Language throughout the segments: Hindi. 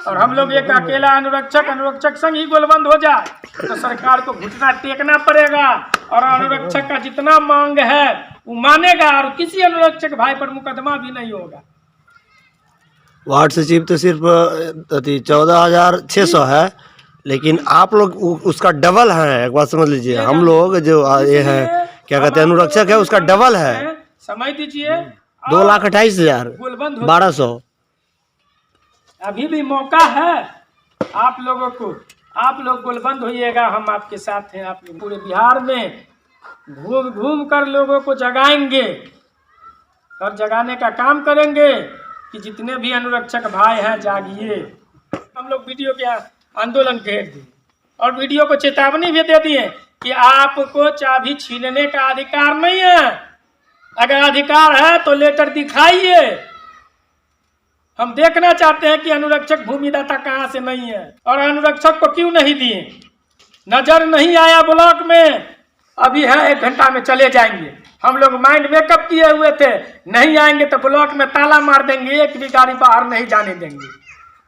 और हम लोग एक अकेला अनुरक्षक संग ही गोलबंद हो जाए तो सरकार को घुटना टेकना पड़ेगा और अनुरक्षक का जितना मांग है वो मानेगा और किसी अनुरक्षक भाई पर मुकदमा भी नहीं होगा। वार्ड सचिव तो सिर्फ 14,600 है, लेकिन आप लोग उसका डबल है। एक बात समझ लीजिए, हम लोग जो ये है क्या कहते हैं अनुरक्षक है उसका डबल है। समय दीजिए 2,28,000 1200। अभी भी मौका है आप लोगों को, आप लोग गोलबंद होइएगा, हम आपके साथ हैं। आप पूरे बिहार में घूम घूम कर लोगों को जगाएंगे और जगाने का काम करेंगे कि जितने भी अनुरक्षक भाई हैं जागिए। हम लोग वीडियो के आंदोलन घेर दिए और वीडियो को चेतावनी भी दे दिए कि आपको चाबी छीनने का अधिकार नहीं है। अगर अधिकार है तो लेटर दिखाइए। हम देखना चाहते हैं कि अनुरक्षक भूमिदाता कहाँ से नहीं है और अनुरक्षक को क्यों नहीं दिए। नजर नहीं आया ब्लॉक में, अभी है 1 घंटा में चले जाएंगे। हम लोग माइंड मेकअप किए हुए थे, नहीं आएंगे तो ब्लॉक में ताला मार देंगे, एक भी गाड़ी बाहर नहीं जाने देंगे।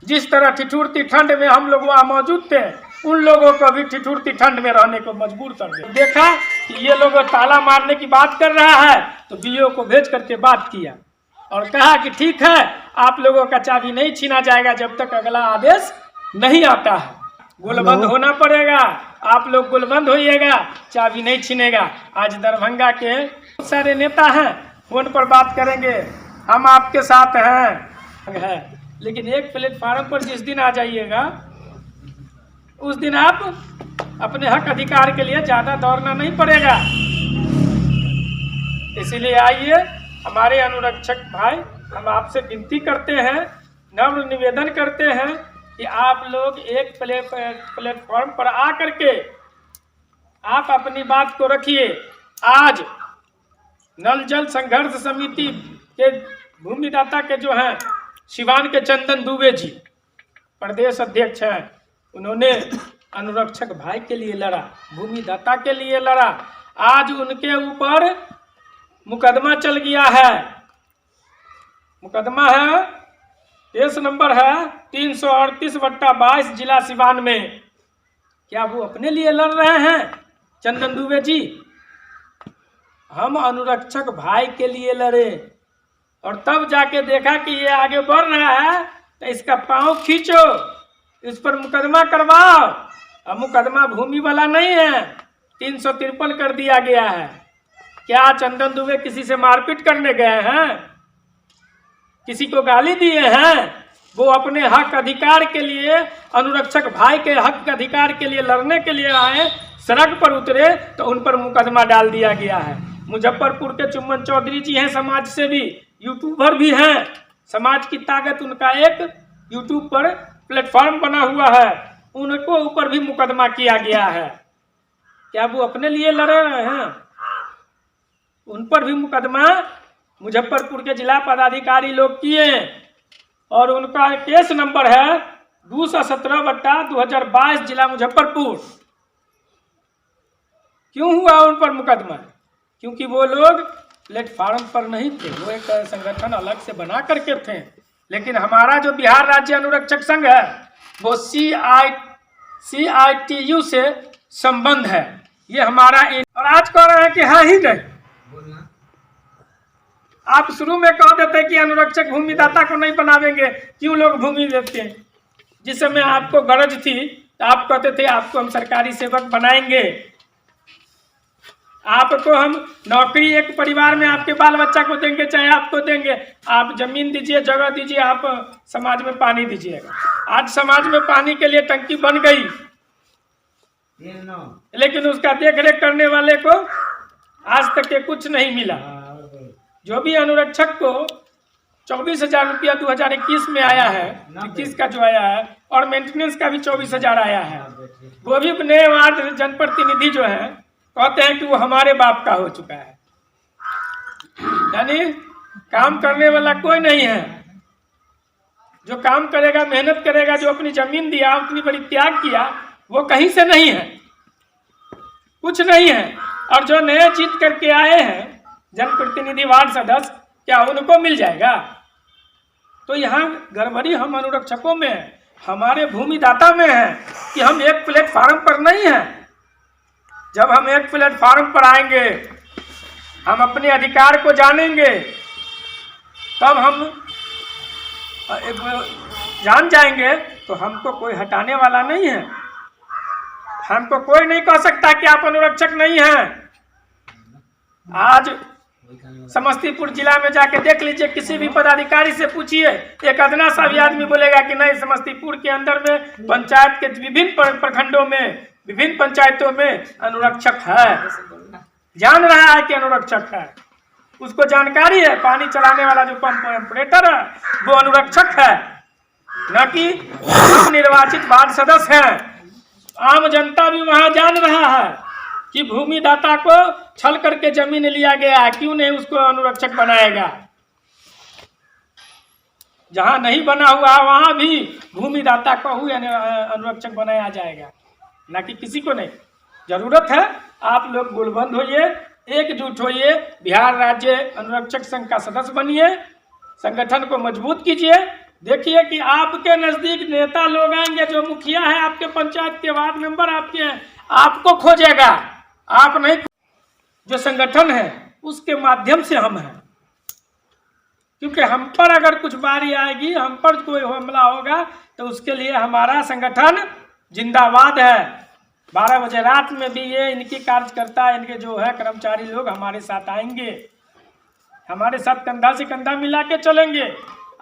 जिस तरह ठिठुरती ठंड में हम लोग वहाँ मौजूद थे, उन लोगों को भी ठिठुरती ठंड में रहने को मजबूर कर दिया। देखा कि ये लोग ताला मारने की बात कर रहा है तो बीओ को भेज करके बात किया और कहा कि ठीक है आप लोगों का चाबी नहीं छीना जाएगा जब तक अगला आदेश नहीं आता है। गोलबंद होना पड़ेगा, आप लोग गोलबंद होइएगा, चाबी नहीं छीनेगा। आज दरभंगा के बहुत सारे नेता हैं, फोन पर बात करेंगे, हम आपके साथ हैं। लेकिन एक प्लेटफार्म पर जिस दिन आ जाइएगा उस दिन आप अपने हक अधिकार के लिए ज्यादा दौड़ना नहीं पड़ेगा। इसीलिए आइए हमारे अनुरक्षक भाई, हम आपसे विनती करते हैं, नम्र निवेदन करते हैं कि आप लोग एक प्लेटफॉर्म पर आ करके आप अपनी बात को रखिए। आज नल जल संघर्ष समिति के भूमिदाता के जो हैं सिवान के चंदन दुबे जी प्रदेश अध्यक्ष हैं, उन्होंने अनुरक्षक भाई के लिए लड़ा, भूमिदाता के लिए लड़ा। आज उनके ऊपर मुकदमा चल गया है। मुकदमा है, केस नंबर है 338/22 जिला सिवान में। क्या वो अपने लिए लड़ रहे हैं चंदन दुबे जी? हम अनुरक्षक भाई के लिए लड़े और तब जाके देखा कि ये आगे बढ़ रहा है तो इसका पांव खींचो, इस पर मुकदमा करवाओ। अब मुकदमा भूमि वाला नहीं है, 353 कर दिया गया है। क्या चंदन दुबे किसी से मारपीट करने गए हैं, किसी को गाली दिए हैं? वो अपने हक अधिकार के लिए, अनुरक्षक भाई के हक अधिकार के लिए लड़ने के लिए आए, सड़क पर उतरे तो उन पर मुकदमा डाल दिया गया है। मुजफ्फरपुर के चुम्बन चौधरी जी हैं, समाज सेवी यूट्यूबर भी हैं। समाज की ताकत उनका एक यूट्यूब पर प्लेटफॉर्म बना हुआ है, उनको ऊपर भी मुकदमा किया गया है। क्या वो अपने लिए लड़ रहे हैं? उन पर भी मुकदमा मुजफ्फरपुर के जिला पदाधिकारी लोग किए और उनका केस नंबर है 217/2022 जिला मुजफ्फरपुर। क्यों हुआ उन पर मुकदमा? क्योंकि वो लोग प्लेटफॉर्म पर नहीं थे, वो एक संगठन अलग से बना करके थे। लेकिन हमारा जो बिहार राज्य अनुरक्षक संघ है वो CITU से संबंध है, ये हमारा। और आज कह रहे हैं कि है ही नहीं। आप शुरू में कह देते कि अनुरक्षक भूमिदाता को नहीं बनावेंगे, क्यों लोग भूमि देते हैं? जिस समय आपको गरज थी तो आप कहते थे आपको हम सरकारी सेवक बनाएंगे, आपको हम नौकरी एक परिवार में आपके बाल बच्चा को देंगे, चाहे आपको देंगे। आप जमीन दीजिए, जगह दीजिए, आप समाज में पानी दीजिएगा। आज समाज में पानी के लिए टंकी बन गई, लेकिन उसका देख रेख करने वाले को आज तक के कुछ नहीं मिला। जो भी अनुरक्षक को 24,000 रुपया 2021 में आया है, 21 का जो आया है, और मेंटेनेंस का भी 24,000 आया है। वो भी नए वार्ड जनप्रतिनिधि जो है कहते हैं कि वो हमारे बाप का हो चुका है। यानी काम करने वाला कोई नहीं है। जो काम करेगा, मेहनत करेगा, जो अपनी जमीन दिया, उतनी बड़ी त्याग किया, वो कहीं से नहीं है, कुछ नहीं है। और जो नए जीत करके आए हैं जनप्रतिनिधि वार्ड सदस्य, क्या उनको मिल जाएगा? तो यहाँ गड़बड़ी हम अनुरक्षकों में है। हमारे भूमिदाता में है कि हम एक प्लेटफार्म पर नहीं हैं। जब हम एक प्लेटफार्म पर आएंगे, हम अपने अधिकार को जानेंगे, तब हम जान जाएंगे तो हमको कोई हटाने वाला नहीं है। हमको कोई नहीं कह सकता कि आप अनुरक्षक नहीं हैं। आज समस्तीपुर जिला में जाके देख लीजिए, किसी भी पदाधिकारी से पूछिए, एक अदना सा भी आदमी बोलेगा कि नहीं, समस्तीपुर के अंदर में पंचायत के विभिन्न प्रखंडों में, विभिन्न पंचायतों में अनुरक्षक है। जान रहा है कि अनुरक्षक है, उसको जानकारी है। पानी चलाने वाला जो पंप ऑपरेटर है वो अनुरक्षक है, न कि निर्वाचित वार्ड सदस्य है। आम जनता भी वहां जान रहा है कि भूमिदाता को छल करके जमीन लिया गया है, क्यों नहीं उसको अनुरक्षक बनाएगा। जहां नहीं बना हुआ वहां भी भूमिदाता को ही अनुरक्षक बनाया जाएगा, ना कि किसी को नहीं। जरूरत है आप लोग गोलबंद होइए, एकजुट होइए, बिहार राज्य अनुरक्षक संघ का सदस्य बनिए, संगठन को मजबूत कीजिए। देखिए कि आपके नजदीक नेता लोग आएंगे, जो मुखिया है आपके पंचायत के, वार्ड मेंबर आपके हैं, आपको खोजेगा, आप नहीं। जो संगठन है उसके माध्यम से हम हैं, क्योंकि हम पर अगर कुछ बारी आएगी, हम पर कोई हमला होगा, तो उसके लिए हमारा संगठन जिंदाबाद है। 12 बजे रात में भी ये इनकी कार्यकर्ता, इनके जो है कर्मचारी लोग हमारे साथ आएंगे, हमारे साथ कंधा से कंधा मिला के चलेंगे।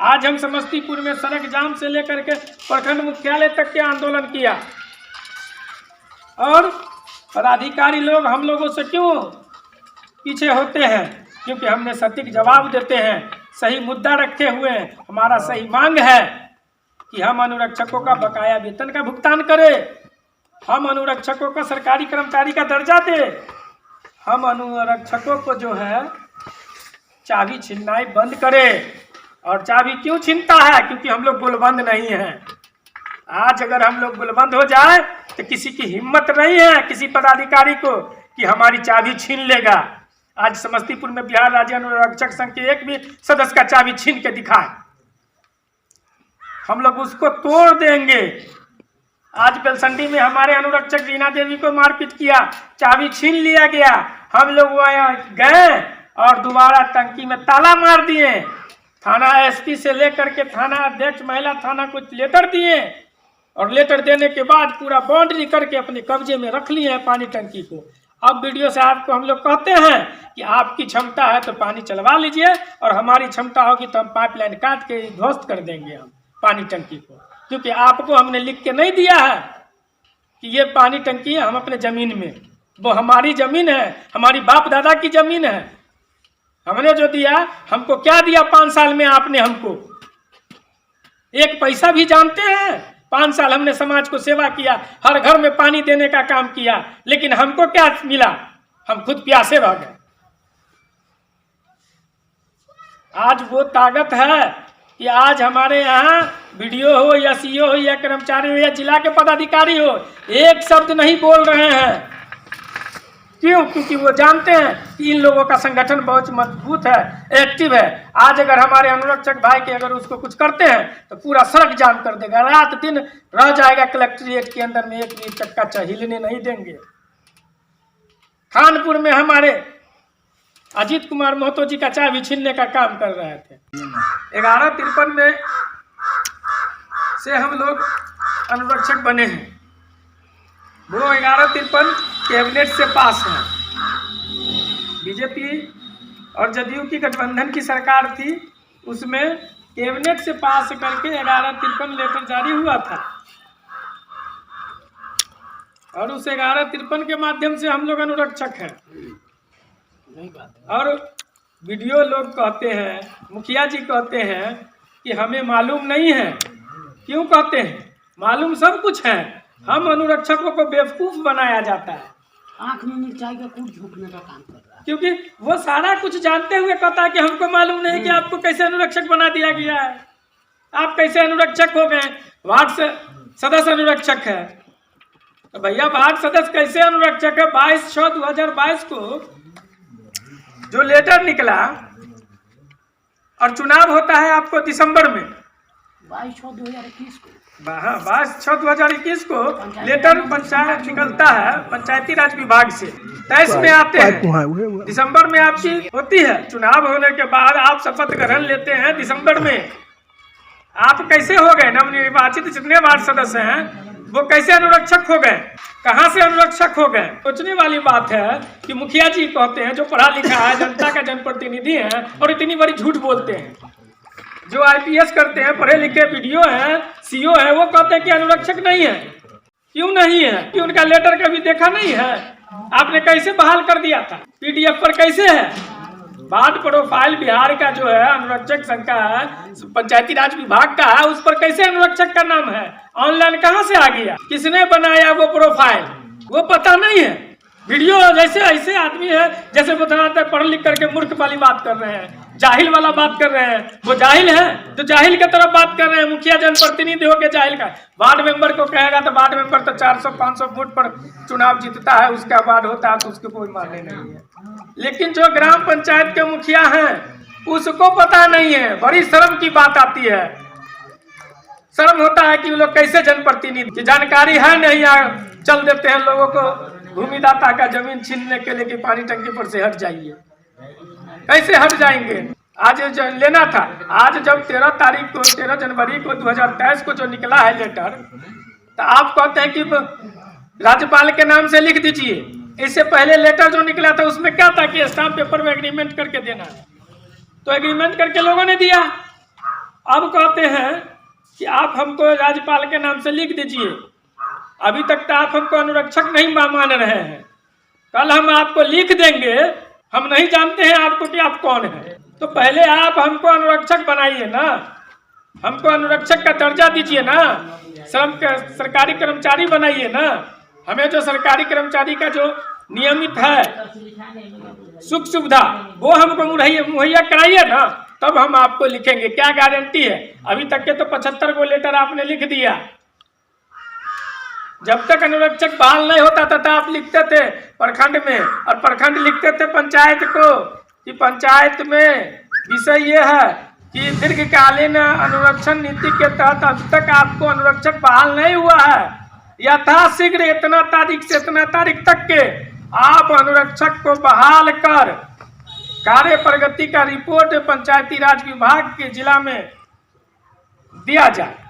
आज हम समस्तीपुर में सड़क जाम से लेकर के प्रखंड मुख्यालय तक के आंदोलन किया, और पदाधिकारी लोग हम लोगों से क्यों पीछे होते हैं? क्योंकि हमने सटीक जवाब देते हैं, सही मुद्दा रखे हुए हैं। हमारा सही मांग है कि हम अनुरक्षकों का बकाया वेतन का भुगतान करें, हम अनुरक्षकों का सरकारी कर्मचारी का दर्जा दे, हम अनुरक्षकों को जो है चाबी छीनना बंद करें। और चाबी क्यों छीनता है? क्योंकि हम लोग गोलबंद नहीं हैं। आज अगर हम लोग गोलबंद हो जाए तो किसी की हिम्मत नहीं है किसी पदाधिकारी को कि हमारी चाबी छीन लेगा। आज समस्तीपुर में बिहार राज्य अनुरक्षक संघ के एक भी सदस्य का चाबी छीन के दिखाए, हम लोग उसको तोड़ देंगे। आज बेलसंडी में हमारे अनुरक्षक रीना देवी को मारपीट किया, चाबी छीन लिया गया, हम लोग वहाँ गए और दोबारा टंकी में ताला मार दिए। थाना एसपी से लेकर के थाना अध्यक्ष, महिला थाना को लेटर दिए, और लेटर देने के बाद पूरा बाउंड्री करके अपने कब्जे में रख लिए हैं पानी टंकी को। अब वीडियो साहब को हम लोग कहते हैं कि आपकी क्षमता है तो पानी चलवा लीजिए, और हमारी क्षमता होगी तो हम पाइपलाइन काट के ध्वस्त कर देंगे हम पानी टंकी को, क्योंकि आपको हमने लिख के नहीं दिया है कि ये पानी टंकी है हम अपने ज़मीन में, वो हमारी ज़मीन है, हमारी बाप दादा की ज़मीन है। हमने जो दिया, हमको क्या दिया 5 साल में आपने हमको? एक पैसा भी जानते हैं? 5 साल हमने समाज को सेवा किया, हर घर में पानी देने का काम किया, लेकिन हमको क्या मिला? हम खुद प्यासे रह गए। आज वो ताकत है कि आज हमारे यहाँ वीडियो हो या सीओ हो या कर्मचारी हो या जिला के पदाधिकारी हो, एक शब्द नहीं बोल रहे हैं। क्यों? क्योंकि वो जानते हैं कि इन लोगों का संगठन बहुत मजबूत है, एक्टिव है। आज अगर हमारे अनुरक्षक भाई के अगर उसको कुछ करते हैं तो पूरा सड़क जाम कर देगा, रात दिन रह जाएगा कलेक्ट्रेट के अंदर में, एक भी चक्का हिलने नहीं देंगे। खानपुर में हमारे अजीत कुमार महतो जी का चाबी छीनने का काम कर रहे थे। 1153 में से हम लोग अनुरक्षक बने हैं, वो 1153 कैबिनेट से पास है। बीजेपी और जदयू की गठबंधन की सरकार थी, उसमें कैबिनेट से पास करके 1153 लेटर जारी हुआ था, और उस 1153 के माध्यम से हम लोग अनुरक्षक हैं। और वीडियो लोग कहते हैं, मुखिया जी कहते हैं कि हमें मालूम नहीं है। क्यों कहते हैं? मालूम सब कुछ है, हम अनुरक्षकों को बेवकूफ बनाया जाता है, आंख में मिर्चाई का कूट झोंकने का काम कर रहा है, क्योंकि वो सारा कुछ जानते हुए कहता है कि हमको मालूम नहीं कि आपको कैसे अनुरक्षक बना दिया गया है, आप कैसे अनुरक्षक हो गए, वार्ड से सदस्य अनुरक्षक है। तो भैया वार्ड सदस्य कैसे अनुरक्षक है? 22/6/2022 को जो लेटर निकला, और चुनाव होता है आपको दिसंबर में, 22/6/2021 को हाँ 22/6/2021 को लेटर पंचायत निकलता है पंचायती राज विभाग से। 23 में आते हैं, दिसंबर में आपकी होती है चुनाव। होने के बाद आप शपथ ग्रहण लेते हैं दिसंबर में। आप कैसे हो गए नवनिर्वाचित जितने वार्ड सदस्य हैं वो कैसे अनुरक्षक हो गए, कहाँ से अनुरक्षक हो गए? सोचने वाली बात है कि मुखिया जी कहते हैं जो पढ़ा लिखा है, जनता का जनप्रतिनिधि है और इतनी बड़ी झूठ बोलते हैं। जो IPS करते हैं, पढ़े लिखे BDO हैं, CO है, वो कहते हैं कि अनुरक्षक नहीं है। क्यों नहीं है? कि उनका लेटर कभी देखा नहीं है? आपने कैसे बहाल कर दिया था? PDF पर कैसे है? वार्ड प्रोफाइल बिहार का जो है अनुरक्षक संघ का है, पंचायती राज विभाग का है, उस पर कैसे अनुरक्षक का नाम है? ऑनलाइन कहाँ से आ गया? किसने बनाया वो प्रोफाइल? वो पता नहीं है। वीडियो जैसे ऐसे आदमी है जैसे बताते पढ़ लिख करके मूर्ख वाली बात कर रहे हैं, जाहिल वाला बात कर रहे हैं। वो जाहिल है तो जाहिल की तरफ बात कर रहे हैं। मुखिया जनप्रतिनिधि हो के जाहिल का वार्ड मेंबर को कहेगा तो वार्ड मेंबर तो 400-500 वोट पर चुनाव जीतता है, उसका वार्ड होता है तो उसको कोई माने नहीं है। लेकिन जो ग्राम पंचायत के मुखिया हैं उसको पता नहीं है। बड़ी शर्म की बात आती है, शर्म होता है कि वो लोग कैसे जनप्रतिनिधि की जानकारी है नहीं, चल देते हैं लोगों को भूमिदाता का जमीन छीनने के लिए कि पानी टंकी पर से हट जाइए। कैसे हट जाएंगे? आज जो लेना था, आज जब 13 जनवरी को 2023 को जो निकला है लेटर, तो आप कहते हैं कि राज्यपाल के नाम से लिख दीजिए। इससे पहले लेटर जो निकला था उसमें क्या था कि स्टाम्प पेपर में एग्रीमेंट करके देना है, तो एग्रीमेंट करके लोगों ने दिया। अब कहते हैं कि आप हमको राज्यपाल के नाम से लिख दीजिए। अभी तक तो आप हमको अनुरक्षक नहीं मान रहे हैं, कल हम आपको लिख देंगे, हम नहीं जानते हैं आपको कि आप कौन है। तो पहले आप हमको अनुरक्षक बनाइए ना, हमको अनुरक्षक का दर्जा दीजिए ना, सरकारी कर्मचारी बनाइए ना। हमें जो सरकारी कर्मचारी का जो नियमित है सुख सुविधा वो हमको मुहैया कराइए ना, तब हम आपको लिखेंगे। क्या गारंटी है? अभी तक के तो 75 को लेटर आपने लिख दिया। जब तक अनुरक्षक बहाल नहीं होता था आप लिखते थे प्रखंड में, और प्रखंड लिखते थे पंचायत को कि पंचायत में विषय ये है कि दीर्घकालीन अनुरक्षण नीति के तहत अब तक आपको अनुरक्षक बहाल नहीं हुआ है। यथाशीघ्र इतना तारीख से इतना तारीख तक के आप अनुरक्षक को बहाल कर कार्य प्रगति का रिपोर्ट पंचायती राज विभाग के जिला में दिया जाए।